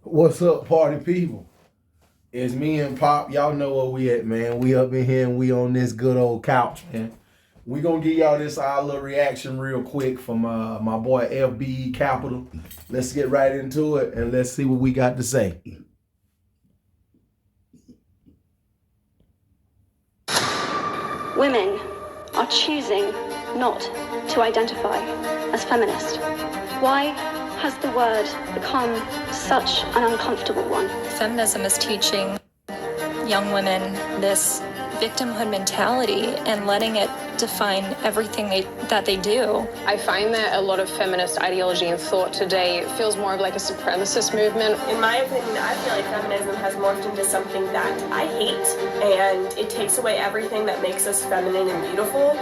What's up, party people? It's me and Pop. Y'all know where we at, man. We up in here and we on this good old couch, man. We gonna give y'all this our little reaction real quick from my boy FBE Capital. Let's get right into it and let's see what we got to say. Women are choosing not to identify as feminist. Why has the word become such an uncomfortable one? Feminism is teaching young women this victimhood mentality and letting it define everything that they do. I find that a lot of feminist ideology and thought today feels more of like a supremacist movement. In my opinion, I feel like feminism has morphed into something that I hate, and it takes away everything that makes us feminine and beautiful.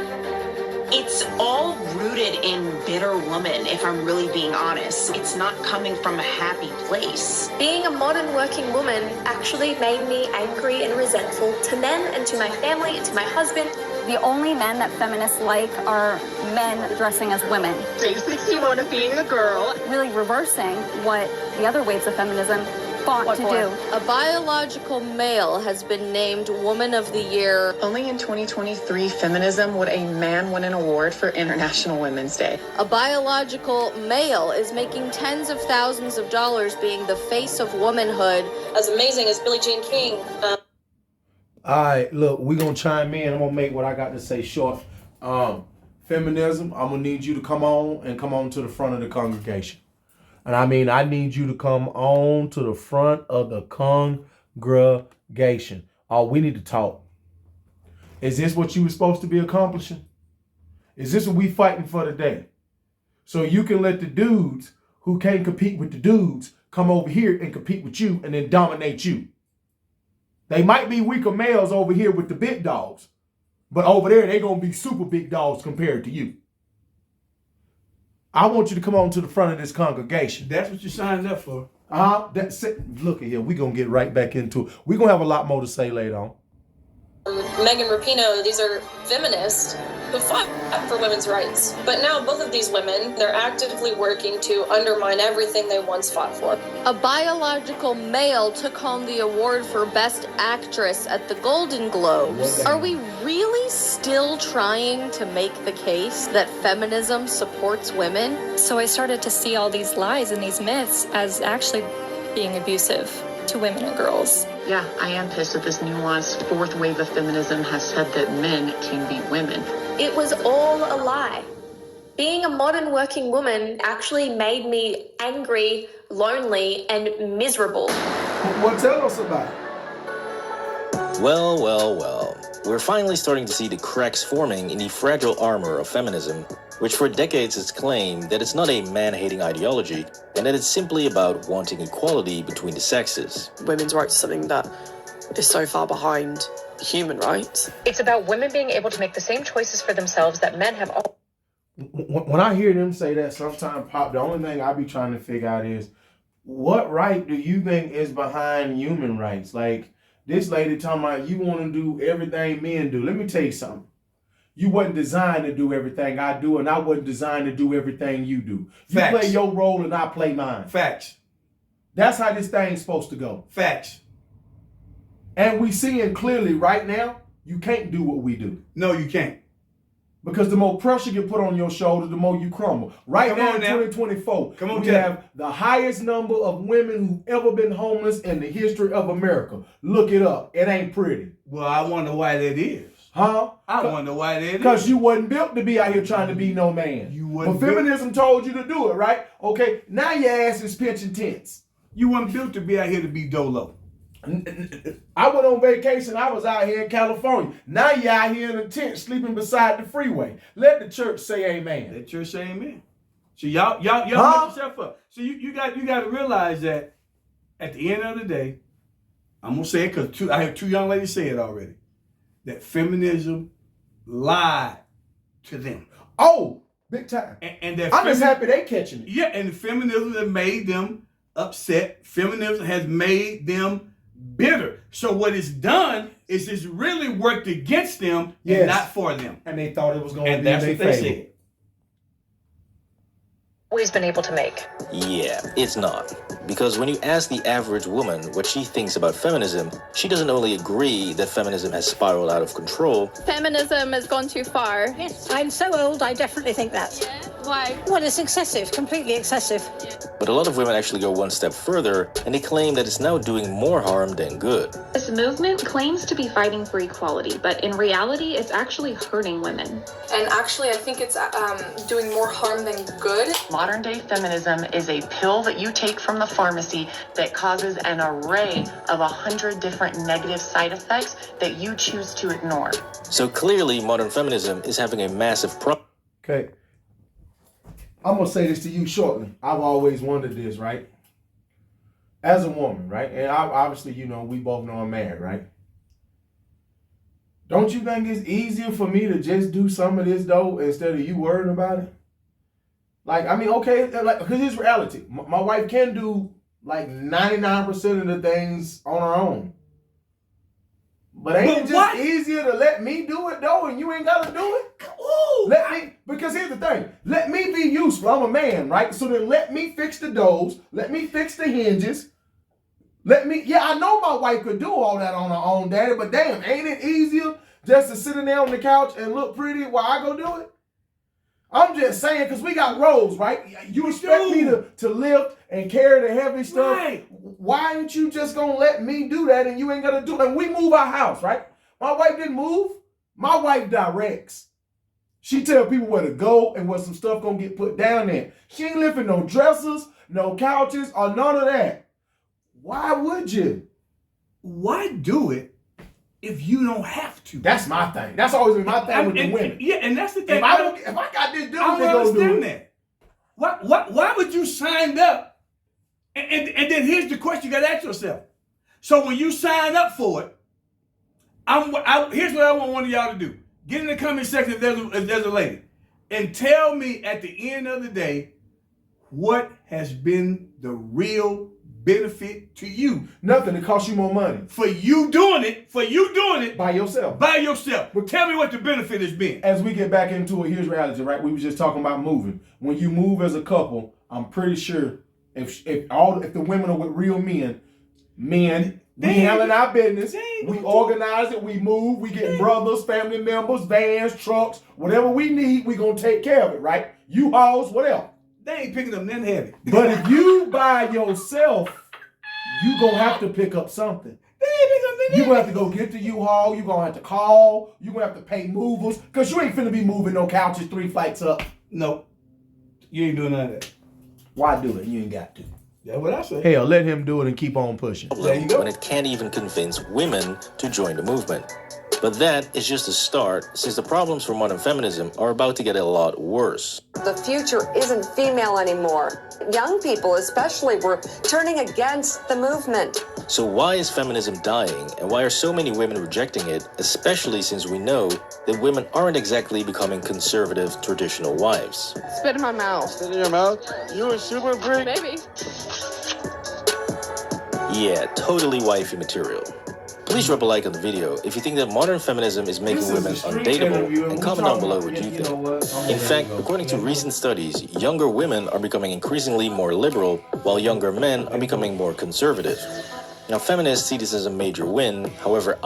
It's all rooted in bitter woman, if I'm really being honest. It's not coming from a happy place. Being a modern working woman actually made me angry and resentful to men and to my family and to my husband. The only men that feminists like are men dressing as women. Basically, want to being a girl. Really reversing what the other waves of feminism fought to do. A biological male has been named Woman of the Year. Only in 2023 feminism would a man win an award for International Women's Day. A biological male is making tens of thousands of dollars being the face of womanhood. As amazing as Billie Jean King. All right, look, we gonna chime in. I'm gonna make what I got to say short. Feminism, I'm gonna need you to come on to the front of the congregation. And I mean, I need you to come on to the front of the congregation. Oh, we need to talk. Is this what you were supposed to be accomplishing? Is this what we fighting for today? So you can let the dudes who can't compete with the dudes come over here and compete with you and then dominate you. They might be weaker males over here with the big dogs, but over there, they're going to be super big dogs compared to you. I want you to come on to the front of this congregation. That's what you signed up for. That's it. Look at here. We're going to get right back into it. We're going to have a lot more to say later on. Megan Rapinoe, these are feminists who fought for women's rights. But now both of these women, they're actively working to undermine everything they once fought for. A biological male took home the award for Best Actress at the Golden Globes. Are we really still trying to make the case that feminism supports women? So I started to see all these lies and these myths as actually being abusive to women and girls. Yeah, I am pissed that this nuanced fourth wave of feminism has said that men can be women. It was all a lie. Being a modern working woman actually made me angry, lonely, and miserable. Well, tell us about it. Well. We're finally starting to see the cracks forming in the fragile armor of feminism, which for decades has claimed that it's not a man-hating ideology and that it's simply about wanting equality between the sexes. Women's rights are something that is so far behind human rights. It's about women being able to make the same choices for themselves that men have all. When I hear them say that, sometimes, Pop, the only thing I be trying to figure out is, what right do you think is behind human rights? Like, this lady talking about you want to do everything men do. Let me tell you something. You wasn't designed to do everything I do, and I wasn't designed to do everything you do. You Facts. play your role, and I play mine. Facts. That's how this thing's supposed to go. Facts. And we seeing clearly right now, you can't do what we do. No, you can't. Because the more pressure you put on your shoulders, the more you crumble. Right now in 2024, we have the highest number of women who've ever been homeless in the history of America. Look it up. It ain't pretty. Well, I wonder why that is. Huh? I wonder why that is. Because you wasn't built to be out here trying to be no man. You wasn't But feminism told you to do it, right? Okay, now your ass is pitching tents. You weren't built to be out here to be dolo. I went on vacation. I was out here in California. Now you're out here in a tent sleeping beside the freeway. Let the church say amen. Let the church say amen. So y'all mess yourself up. So you got to realize that at the end of the day, I'm gonna say it because I have two young ladies say it already, that feminism lied to them. Oh, big time. And that I'm just happy they catching it. Yeah, and the feminism has made them upset. Feminism has made them bitter. So what it's done is it's really worked against them and not for them. And they thought it was going to be that's their what they favor. said. always been able to make. Yeah, it's not. Because when you ask the average woman what she thinks about feminism, she doesn't only agree that feminism has spiraled out of control. Feminism has gone too far. Yes, I'm so old, I definitely think that. Yeah. Why? Well, it's excessive, completely excessive. But a lot of women actually go one step further, and they claim that it's now doing more harm than good. This movement claims to be fighting for equality, but in reality, it's actually hurting women. And actually, I think it's doing more harm than good. Modern day feminism is a pill that you take from the pharmacy that causes an array of 100 different negative side effects that you choose to ignore. So clearly, modern feminism is having a massive problem. Okay. I'm going to say this to you shortly. I've always wondered this, right? As a woman, right? And obviously, you know, we both know I'm married, right? Don't you think it's easier for me to just do some of this, though, instead of you worrying about it? Like, I mean, okay, like, because it's reality. My wife can do, like, 99% of the things on her own. But ain't it just easier to let me do it, though, and you ain't got to do it? Ooh, because here's the thing. Let me be useful. I'm a man, right? So then let me fix the doors. Let me fix the hinges. I know my wife could do all that on her own, daddy, but damn, ain't it easier just to sit in there on the couch and look pretty while I go do it? I'm just saying, because we got roles, right? You expect me to lift and carry the heavy stuff. Right. Why ain't you just going to let me do that and you ain't going to do it? And we move our house, right? My wife didn't move. My wife directs. She tell people where to go and where some stuff going to get put down there. She ain't lifting no dressers, no couches, or none of that. Why would you? Why do it if you don't have to? That's my thing. That's always been my thing with the women. Yeah, and that's the thing. If I got this dude, I don't understand that. Why would you sign up? And then here's the question you got to ask yourself. So when you sign up for it, here's what I want one of y'all to do. Get in the comment section if there's a lady, and tell me at the end of the day what has been the real benefit to you. Nothing. It costs you more money. For you doing it by yourself. Well, tell me what the benefit has been. As we get back into it, here's reality, right? We were just talking about moving. When you move as a couple, I'm pretty sure if the women are with real men, we handling our business. We organize it. We move. We get brothers, family members, vans, trucks, whatever we need. We gonna take care of it, right? U-Hauls, whatever. They ain't picking up nothing heavy. But if you by yourself, you gonna have to pick up something. They ain't picking up nothing. You gonna have to go get the U-Haul. You gonna have to call. You gonna have to pay movers, cause you ain't finna be moving no couches 3 flights up. No, you ain't doing none of that. Why do it? You ain't got to. That's what I say. Hell, let him do it and keep on pushing. There you go. When it can't even convince women to join the movement. But that is just a start, since the problems for modern feminism are about to get a lot worse. The future isn't female anymore. Young people especially were turning against the movement. So why is feminism dying, and why are so many women rejecting it, especially since we know that women aren't exactly becoming conservative, traditional wives? Spit in my mouth. Spit in your mouth? You a super freak? Maybe. Yeah, totally wifey material. Please drop a like on the video if you think that modern feminism is making women undateable, and comment down below what you think. In fact, according to recent studies, younger women are becoming increasingly more liberal, while younger men are becoming more conservative. Now, feminists see this as a major win. However,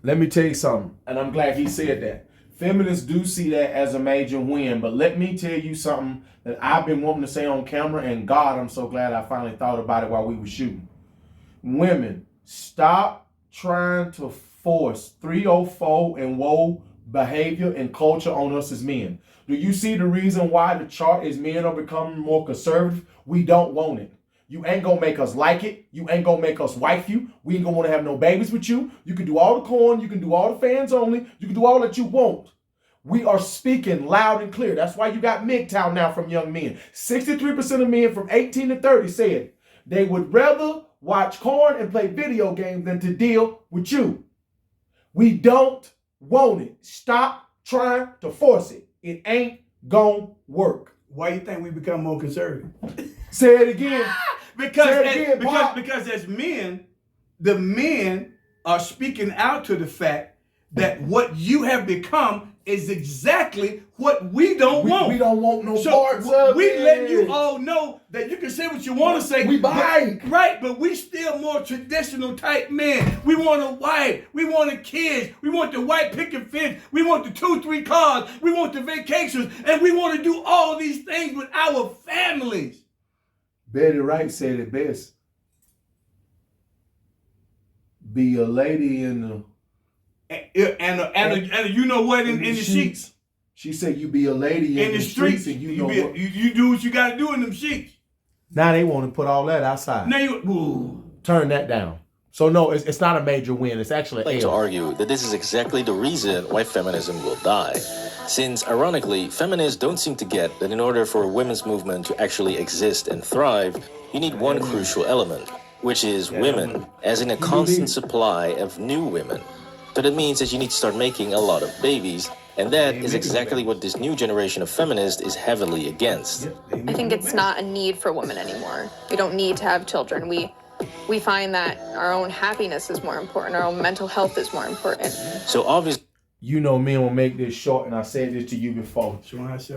let me tell you something, and I'm glad he said that. Feminists do see that as a major win, but let me tell you something that I've been wanting to say on camera, and God, I'm so glad I finally thought about it while we were shooting. Women, stop trying to force 304 and woe behavior and culture on us as men. Do you see the reason why the chart is men are becoming more conservative? We don't want it. You ain't gonna make us like it. You ain't gonna make us wife you. We ain't gonna wanna have no babies with you. You can do all the corn. You can do all the fans only. You can do all that you want. We are speaking loud and clear. That's why you got MGTOW now from young men. 63% of men from 18 to 30 said they would rather watch corn and play video games than to deal with you. We don't want it. Stop trying to force it. It ain't gonna work. Why you think we become more conservative? Say it again. Because as men, the men are speaking out to the fact that what you have become is exactly what we don't want. We don't want no so parts of we it. let you all know that you can say what you want to say. We bike. Right, but we still more traditional type men. We want a wife. We want a kid. We want the white picket fence. We want the 2-3 cars. We want the vacations. And we want to do all these things with our families. Betty Wright said it best. Be a lady in the... And you know what, in the sheets. She said you be a lady in the streets and you know what. You do what you got to do in them sheets. Now they want to put all that outside. Now turn that down. So no, it's not a major win. It's actually I'd like to argue that this is exactly the reason why feminism will die. Since, ironically, feminists don't seem to get that in order for a women's movement to actually exist and thrive, you need one crucial element, which is women, as in a constant supply of new women. So that means that you need to start making a lot of babies, and that is exactly what this new generation of feminists is heavily against. I think it's not a need for women anymore. We don't need to have children. We find that our own happiness is more important. Our own mental health is more important. So obviously, you know me, I'm gonna make this short, and I said this to you before.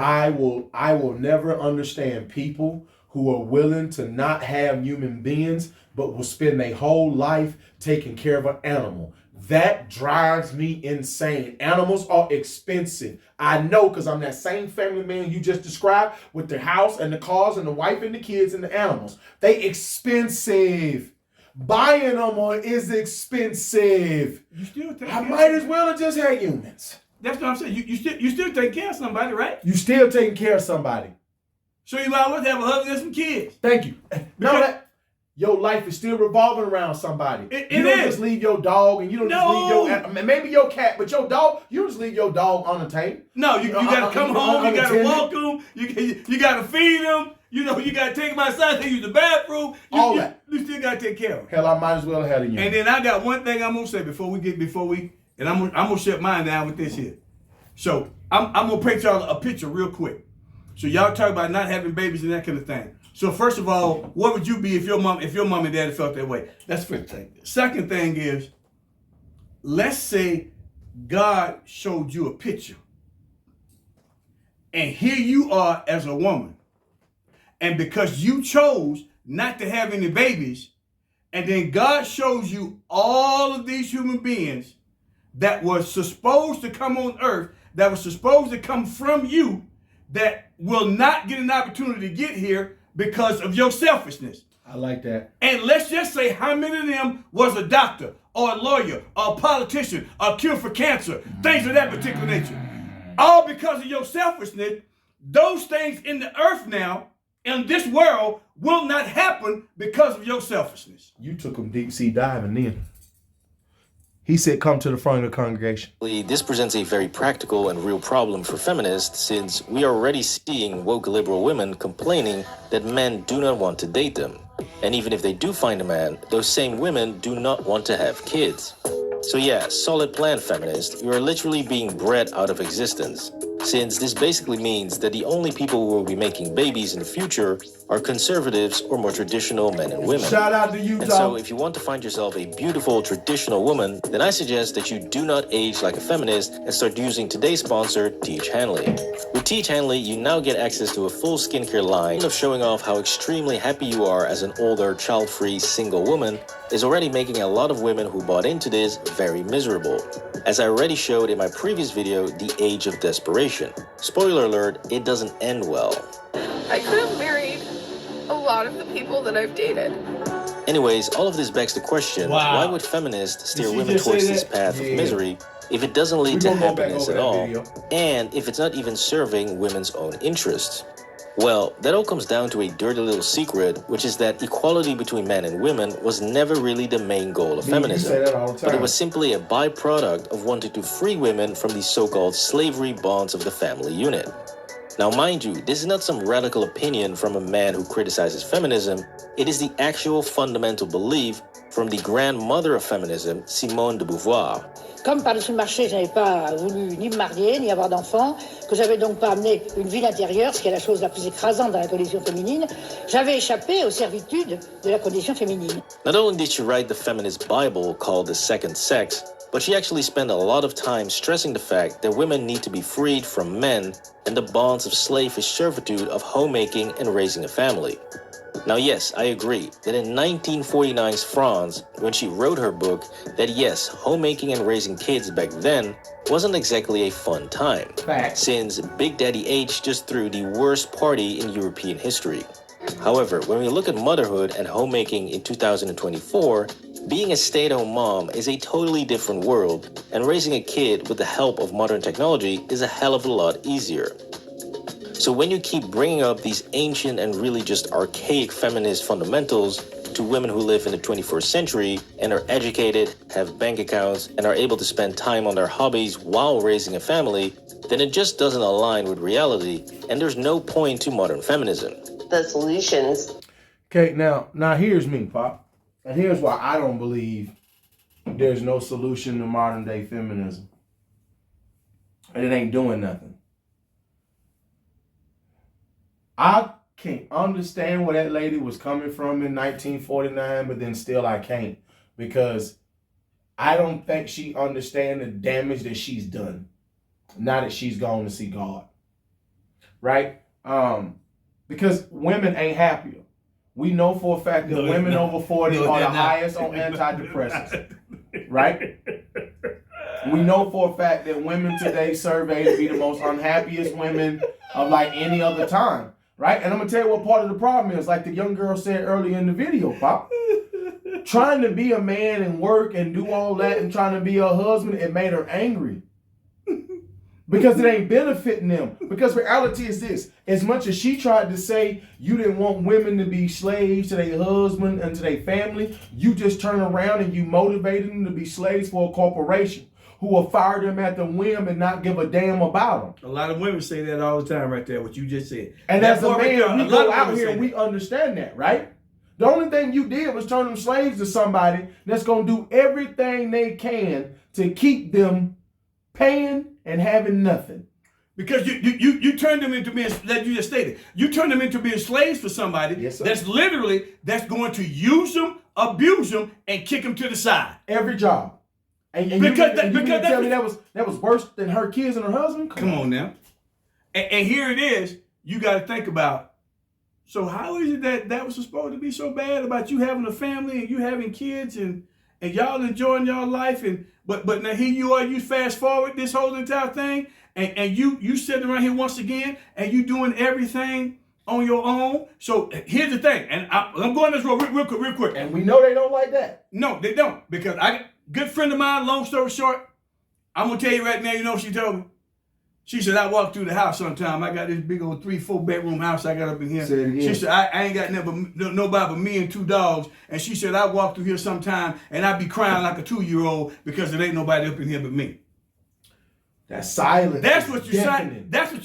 I will never understand people who are willing to not have human beings, but will spend their whole life taking care of an animal. That drives me insane. Animals are expensive. I know, because I'm that same family man you just described with the house and the cars and the wife and the kids and the animals. They expensive. Buying them is expensive. You still take I might as well have just had humans. That's what I'm saying. You still take care of somebody, right? You still taking care of somebody. So you might as well have a husband and some kids. Thank you. No, that your life is still revolving around somebody. You don't just leave your dog and you don't just leave your, maybe your cat, but your dog, you don't just leave your dog unattained. No, you got to come home, you got to walk them, you got to feed them, you got to take them outside, they use the bathroom. You still got to take care of them. Hell, I might as well have you. And then I got one thing I'm going to say before we, and I'm going to shut mine down with this here. So I'm going to paint y'all a picture real quick. So y'all talk about not having babies and that kind of thing. So first of all, what would you be if your mom and dad felt that way? That's the first thing. Second thing is, let's say God showed you a picture. And here you are as a woman. And because you chose not to have any babies, and then God shows you all of these human beings that were supposed to come on earth, that were supposed to come from you, that will not get an opportunity to get here because of your selfishness. I like that. And let's just say how many of them was a doctor or a lawyer or a politician or a cure for cancer, things of that particular nature. All because of your selfishness, those things in the earth now, in this world, will not happen because of your selfishness. You took them deep sea diving then. He said, come to the front of the congregation. This presents a very practical and real problem for feminists, since we are already seeing woke liberal women complaining that men do not want to date them. And even if they do find a man, those same women do not want to have kids. So yeah, solid plan, feminist. You are literally being bred out of existence, since this basically means that the only people who will be making babies in the future are conservatives or more traditional men and women. Shout out to you, Tom. And so if you want to find yourself a beautiful traditional woman, then I suggest that you do not age like a feminist and start using today's sponsor, Teach Hanley. With Teach Hanley, you now get access to a full skincare line of showing off how extremely happy you are as an older, child-free, single woman is already making a lot of women who bought into this very miserable. As I already showed in my previous video, The Age of Desperation. Spoiler alert, it doesn't end well. I could have married a lot of the people that I've dated. Anyways, all of this begs the question, why would feminists steer women towards this path of misery if it doesn't lead to happiness at all, and if it's not even serving women's own interests? Well, that all comes down to a dirty little secret, which is that equality between men and women was never really the main goal of feminism, but it was simply a byproduct of wanting to free women from the so-called slavery bonds of the family unit. Now, mind you, this is not some radical opinion from a man who criticizes feminism. It is the actual fundamental belief from the grandmother of feminism, Simone de Beauvoir. Comme par-dessus le marché, je n'avais pas voulu ni me marier, ni avoir d'enfants, que j'avais donc pas amené une vie intérieure, ce qui est la chose la plus écrasante dans la condition féminine, j'avais échappé aux servitudes de la condition féminine. Not only did she write the feminist Bible called The Second Sex, but she actually spent a lot of time stressing the fact that women need to be freed from men and the bonds of slavish servitude of homemaking and raising a family. Now yes, I agree that in 1949's France, when she wrote her book, that yes, homemaking and raising kids back then wasn't exactly a fun time, since Big Daddy H just threw the worst party in European history. However, when we look at motherhood and homemaking in 2024, being a stay-at-home mom is a totally different world, and raising a kid with the help of modern technology is a hell of a lot easier. So when you keep bringing up these ancient and really just archaic feminist fundamentals to women who live in the 21st century and are educated, have bank accounts, and are able to spend time on their hobbies while raising a family, then it just doesn't align with reality, and there's no point to modern feminism. The solutions. Okay, now here's me, Pop. And here's why I don't believe there's no solution to modern day feminism. And it ain't doing nothing. I can't understand where that lady was coming from in 1949, but then still I can't, because I don't think she understands the damage that she's done now that she's gone to see God. Right? Because women ain't happier. We know for a fact that women over 40 are the highest on antidepressants. Right? We know for a fact that women today surveyed to be the most unhappiest women of like any other time. Right? And I'm going to tell you what part of the problem is. Like the young girl said earlier in the video, Pop. Trying to be a man and work and do all that and trying to be a husband, it made her angry. Because it ain't benefiting them. Because reality is this. As much as she tried to say you didn't want women to be slaves to their husband and to their family, you just turn around and you motivated them to be slaves for a corporation who will fire them at the whim and not give a damn about them. A lot of women say that all the time right there, what you just said. And as a man, we go out here and we understand that, right? The only thing you did was turn them slaves to somebody that's going to do everything they can to keep them paying and having nothing. Because you turn them into being, like you just stated, you turn them into being slaves for somebody that's going to use them, abuse them, and kick them to the side. Every job. And you tell me that was worse than her kids and her husband? Come on now. And here it is. You got to think about, so how is it that was supposed to be so bad about you having a family and you having kids and y'all enjoying your life, but now here you are, you fast forward this whole entire thing, and you sitting around here once again and you doing everything on your own. So here's the thing, and I'm going this road real quick. And we know they don't like that. No, they don't, because good friend of mine, long story short, I'm going to tell you right now, you know what she told me? She said, I walk through the house sometime. I got this big old 3-4 bedroom house I got up in here. She said, I ain't got nobody but me and 2 dogs. And she said, I walk through here sometime and I be crying like a 2-year-old because there ain't nobody up in here but me. That silence. That's what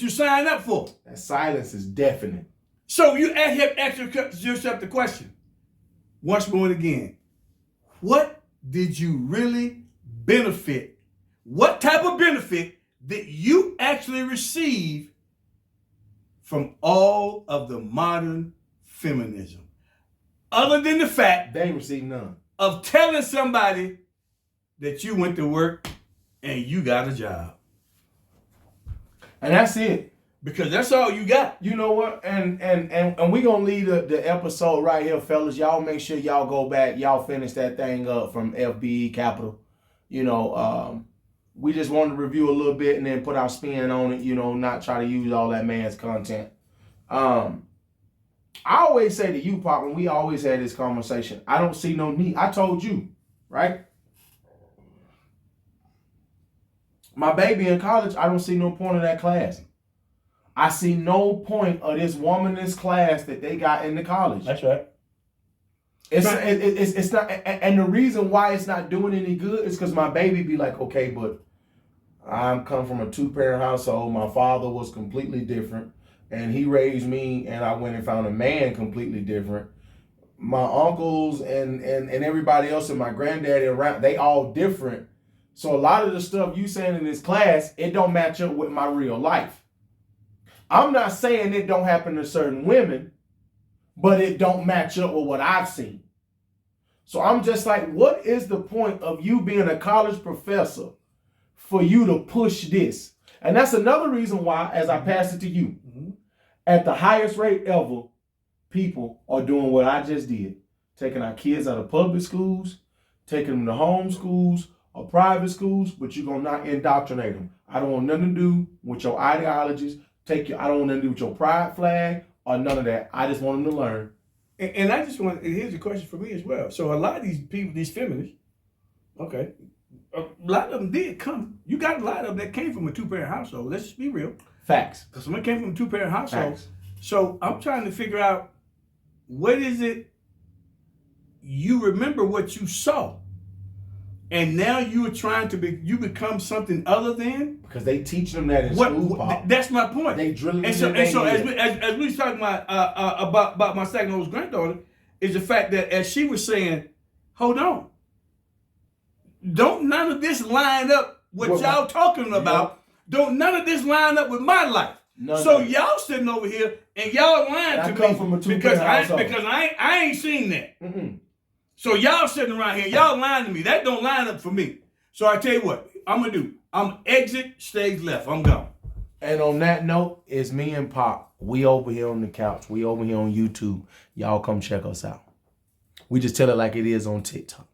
you sign up for. That silence is deafening. So you ask yourself the question, once more and again, what did you really benefit? What type of benefit did you actually receive from all of the modern feminism? Other than the fact they ain't received none of telling somebody that you went to work and you got a job. And that's it. Because that's all you got. You know what? And we're going to leave the episode right here, fellas. Y'all make sure y'all go back. Y'all finish that thing up from FBE Capital. You know, we just wanted to review a little bit and then put our spin on it, you know, not try to use all that man's content. I always say to you, Pop, and we always had this conversation, I don't see no need. I told you, right? My baby in college, I don't see no point of that class. I see no point of this womanist class that they got in the college. That's right. It's not, and the reason why it's not doing any good is because my baby be like, okay, but I come from a 2-parent household. My father was completely different, and he raised me, and I went and found a man completely different. My uncles and everybody else and my granddaddy around, they all different. So a lot of the stuff you saying in this class, it don't match up with my real life. I'm not saying it don't happen to certain women, but it don't match up with what I've seen. So I'm just like, what is the point of you being a college professor for you to push this? And that's another reason why, as I pass it to you, at the highest rate ever, people are doing what I just did. Taking our kids out of public schools, taking them to home schools or private schools, but you're going to not indoctrinate them. I don't want nothing to do with your ideologies. I don't want nothing to do with your pride flag or none of that. I just want them to learn. And I just want, and here's a question for me as well. So a lot of these people, these feminists, okay, a lot of them did come. You got a lot of them that came from a two-parent household. Let's just be real. Facts. Because someone came from a two-parent household. Facts. So I'm trying to figure out, what is it you remember what you saw, and now you are trying to you become something other than? Because they teach them that in school, Pop. That's my point. They drilling and so as we was talking about my second oldest granddaughter, is the fact that as she was saying, hold on, don't none of this line up what y'all talking about. Don't none of this line up with my life. So y'all sitting over here and y'all lying to me because I ain't seen that. So y'all sitting around here, y'all lying to me. That don't line up for me. So I tell you what I'm gonna do. I'm exit stage left. I'm gone. And on that note, it's me and Pop. We over here on the couch. We over here on YouTube. Y'all come check us out. We just tell it like it is on TikTok.